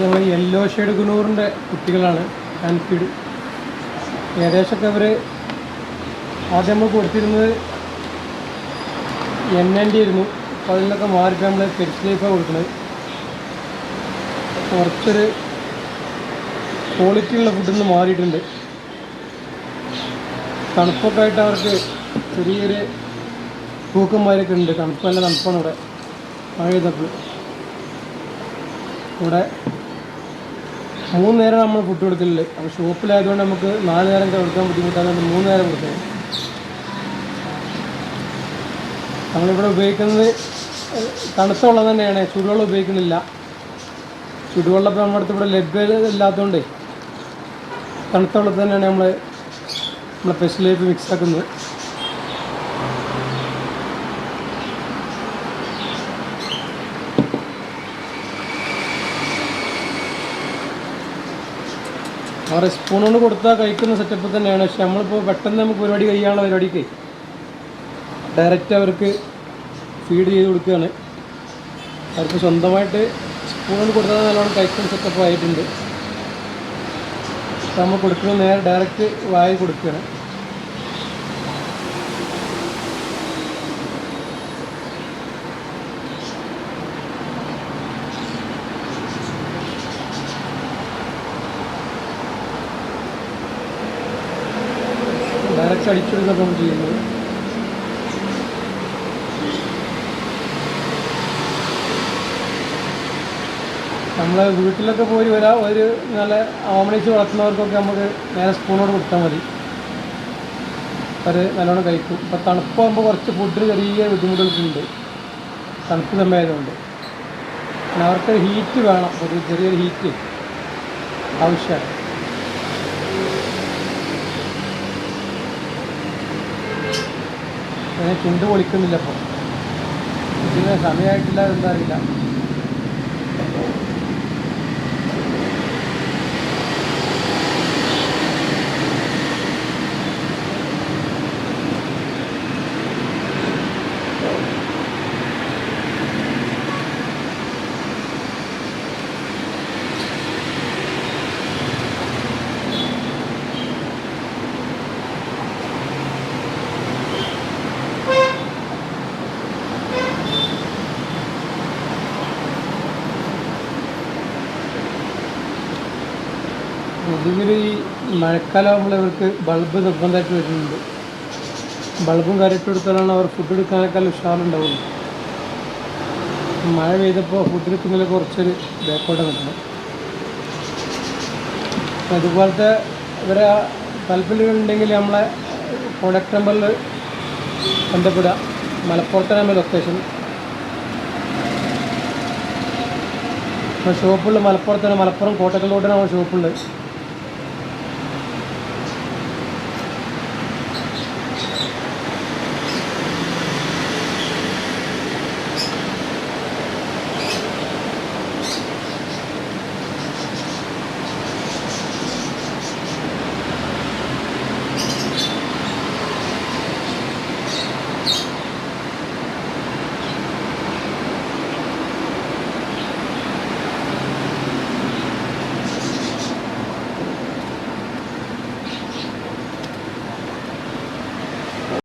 നമ്മൾ yellow shade ഗുണൂറിൻ്റെ കുട്ടികളാണ് hand feed. ഏകദേശമൊക്കെ അവർ ആദ്യം നമ്മൾ കൊടുത്തിരുന്നത് NND ആയിരുന്നു. അപ്പോൾ അതിൽ നിന്നൊക്കെ മാറിയിട്ട് നമ്മൾ പെറ്റ്സ് ലൈഫാണ് കൊടുക്കുന്നത്. കുറച്ചൊരു ക്വാളിറ്റി ഉള്ള ഫുഡിൽ നിന്ന് മാറിയിട്ടുണ്ട്. തണുപ്പൊക്കെ ആയിട്ട് അവർക്ക് ചെറിയൊരു തൂക്കന്മാരൊക്കെ ഉണ്ട്. തണുപ്പല്ല തണുപ്പാണ് ഇവിടെ മഴ ചെയ്തപ്പോൾ. ഇവിടെ 3 നേരം നമ്മൾ ഫുഡ് കൊടുക്കലുണ്ട്. അപ്പോൾ ഷോപ്പിലായതുകൊണ്ട് നമുക്ക് 4 നേരം കൊടുക്കാൻ ബുദ്ധിമുട്ടായതുകൊണ്ട് 3 നേരം കൊടുക്കുന്നത്. നമ്മളിവിടെ ഉപയോഗിക്കുന്നത് തണുത്ത വെള്ളം തന്നെയാണ്, ചൂടുവെള്ളം ഉപയോഗിക്കുന്നില്ല. ചൂടുവെള്ളം ഇപ്പോൾ നമ്മുടെ അടുത്ത് ഇവിടെ ലഭ്യമില്ലാത്തതുകൊണ്ട് തണുത്ത വെള്ളത്തിൽ തന്നെയാണ് നമ്മളെ പെറ്റ്സ് ലൈഫ് മിക്സ് ആക്കുന്നത്. അവരെ സ്പൂൺ കൊണ്ട് കൊടുത്താൽ കഴിക്കുന്ന സെറ്റപ്പ് തന്നെയാണ്. പക്ഷെ നമ്മളിപ്പോൾ പെട്ടെന്ന് നമുക്ക് പരിപാടി കഴിയാനുള്ള പരിപാടിക്ക് ഡയറക്റ്റ് അവർക്ക് ഫീഡ് ചെയ്ത് കൊടുക്കുകയാണ്. അവർക്ക് സ്വന്തമായിട്ട് സ്പൂൺ കൊണ്ട് കൊടുത്താൽ നല്ലോണം കഴിക്കുന്ന സെറ്റപ്പ് ആയിട്ടുണ്ട്. നമ്മൾ കൊടുക്കുന്നത് നേരെ ഡയറക്റ്റ് വായി കൊടുക്കുകയാണ്. ഡയറക്റ്റ് അടിച്ചെടുക്കുക നമ്മൾ ചെയ്യുന്നത്. നമ്മൾ വീട്ടിലൊക്കെ പോയി ഒരു നല്ല ഓമനിച്ച് വളർത്തുന്നവർക്കൊക്കെ നമുക്ക് നേരെ സ്പൂണോട് കൊടുത്താൽ മതി. അവർ നല്ലോണം കഴിക്കും. ഇപ്പോൾ തണുപ്പാകുമ്പോൾ കുറച്ച് ഫുഡിന് ചെറിയ ബുദ്ധിമുട്ടുകളുണ്ട്, തണുപ്പ് സമയമായതുകൊണ്ട്. പിന്നെ അവർക്ക് ഹീറ്റ് വേണം, ഒരു ചെറിയൊരു ഹീറ്റ് ആവശ്യമാണ്. അതിനെ ചുണ്ട് പൊളിക്കുന്നില്ല. അപ്പോൾ ഇതിന് സമയമായിട്ടില്ല, എന്താ അറിയില്ല. പൊതുവിൽ ഈ മഴക്കാലമാകുമ്പോൾ ഇവർക്ക് ബൾബ് നിർബന്ധമായിട്ട് വരുന്നുണ്ട്. ബൾബും കരട്ട് കൊടുത്താലാണ് അവർ ഫുഡ് എടുക്കാനേക്കാൾ ഉഷാറുണ്ടാവുള്ളൂ. മഴ പെയ്തപ്പോൾ ഫുഡ് എടുക്കുന്നതിൽ കുറച്ചൊരു ബാക്കോട്ട് നിൽക്കണം. അതുപോലത്തെ ഇവരെ താല്പര്യങ്ങളുണ്ടെങ്കിൽ നമ്മളെ കോൺടാക്ട് നമ്പറിൽ ബന്ധപ്പെടുക. മലപ്പുറത്താണ് നമ്മുടെ ലൊക്കേഷൻ. ഷോപ്പുള്ള മലപ്പുറത്താണ്, മലപ്പുറം കോട്ടക്കൽ റോഡിനാണ് ഷോപ്പുള്ളത്.